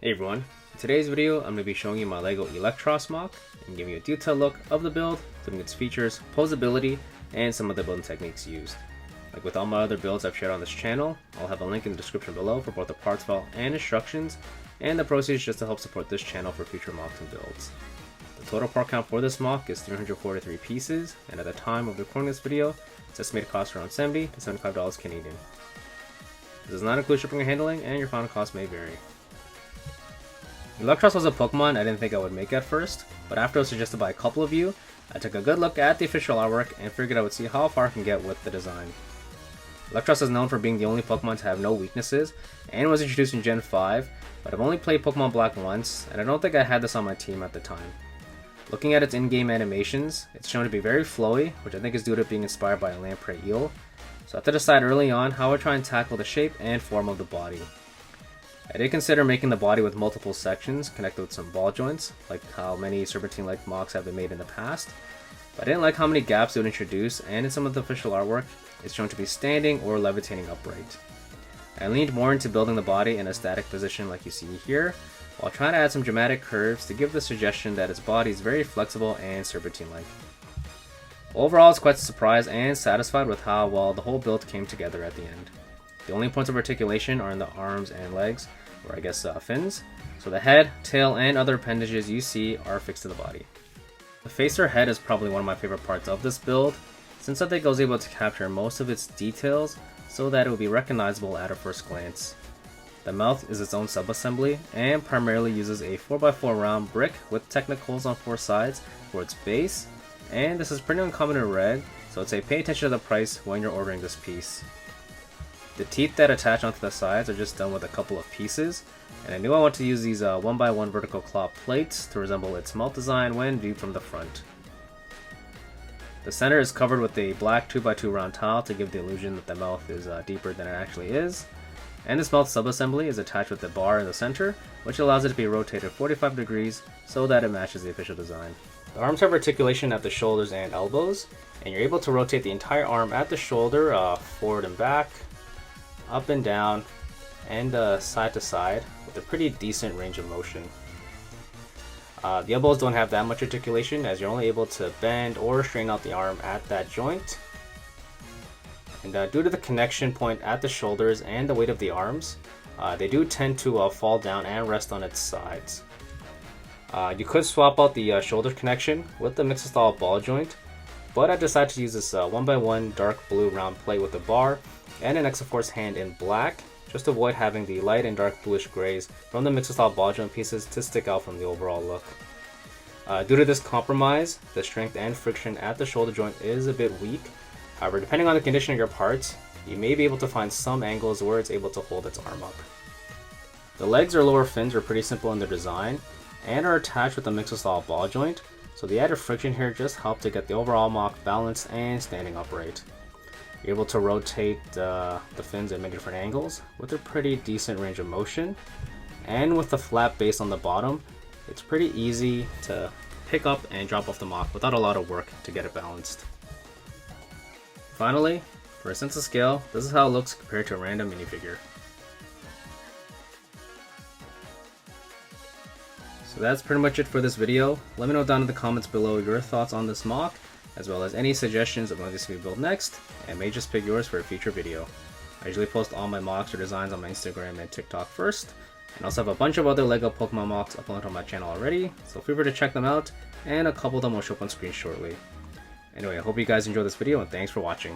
Hey everyone, in today's video I'm going to be showing you my LEGO Eelektross MOC and giving you a detailed look of the build, including its features, posability, and some of the building techniques used. Like with all my other builds I've shared on this channel, I'll have a link in the description below for both the parts file and instructions, and the proceeds just to help support this channel for future MOCs and builds. The total part count for this MOC is 343 pieces, and at the time of recording this video, its estimated cost around $70 to $75 Canadian. This does not include shipping and handling, and your final cost may vary. Eelektross was a Pokemon I didn't think I would make at first, but after it was suggested by a couple of you, I took a good look at the official artwork and figured I would see how far I can get with the design. Eelektross is known for being the only Pokemon to have no weaknesses, and was introduced in Gen 5, but I've only played Pokemon Black once, and I don't think I had this on my team at the time. Looking at its in-game animations, it's shown to be very flowy, which I think is due to it being inspired by a lamprey eel, so I had to decide early on how I would try and tackle the shape and form of the body. I did consider making the body with multiple sections connected with some ball joints, like how many serpentine-like MOCs have been made in the past, but I didn't like how many gaps it would introduce, and in some of the official artwork, it's shown to be standing or levitating upright. I leaned more into building the body in a static position like you see here, while trying to add some dramatic curves to give the suggestion that its body is very flexible and serpentine-like. Overall, I was quite surprised and satisfied with how well the whole build came together at the end. The only points of articulation are in the arms and legs, or I guess fins, so the head, tail, and other appendages you see are fixed to the body. The face or head is probably one of my favorite parts of this build, since I think I was able to capture most of its details so that it would be recognizable at a first glance. The mouth is its own sub-assembly, and primarily uses a 4x4 round brick with technic holes on 4 sides for its base, and this is pretty uncommon in red, so I'd say pay attention to the price when you're ordering this piece. The teeth that attach onto the sides are just done with a couple of pieces, and I knew I wanted to use these 1x1 vertical claw plates to resemble its mouth design when viewed from the front. The center is covered with a black 2x2 round tile to give the illusion that the mouth is deeper than it actually is, and this mouth sub-assembly is attached with the bar in the center, which allows it to be rotated 45 degrees so that it matches the official design. The arms have articulation at the shoulders and elbows, and you're able to rotate the entire arm at the shoulder forward and back, up and down, and side to side with a pretty decent range of motion. The elbows don't have that much articulation, as you're only able to bend or straighten out the arm at that joint. And due to the connection point at the shoulders and the weight of the arms, they do tend to fall down and rest on its sides. You could swap out the shoulder connection with the mixed style ball joint, but I decided to use this 1x1 dark blue round plate with a bar and an X-Force hand in black, just to avoid having the light and dark bluish grays from the mixed style ball joint pieces to stick out from the overall look. Due to this compromise, the strength and friction at the shoulder joint is a bit weak. However, depending on the condition of your parts, you may be able to find some angles where it's able to hold its arm up. The legs or lower fins are pretty simple in their design and are attached with a mixed style ball joint, so the added friction here just helped to get the overall MOC balanced and standing upright. You're able to rotate the fins at many different angles with a pretty decent range of motion, and with the flat base on the bottom, it's pretty easy to pick up and drop off the MOC without a lot of work to get it balanced. Finally, for a sense of scale, this is how it looks compared to a random minifigure. So that's pretty much it for this video. Let me know down in the comments below your thoughts on this MOC, as well as any suggestions of what this will be built next, and may just pick yours for a future video. I usually post all my MOCs or designs on my Instagram and TikTok first, and also have a bunch of other LEGO Pokemon MOCs uploaded on my channel already, so feel free to check them out, and a couple of them will show up on screen shortly. Anyway, I hope you guys enjoyed this video, and thanks for watching.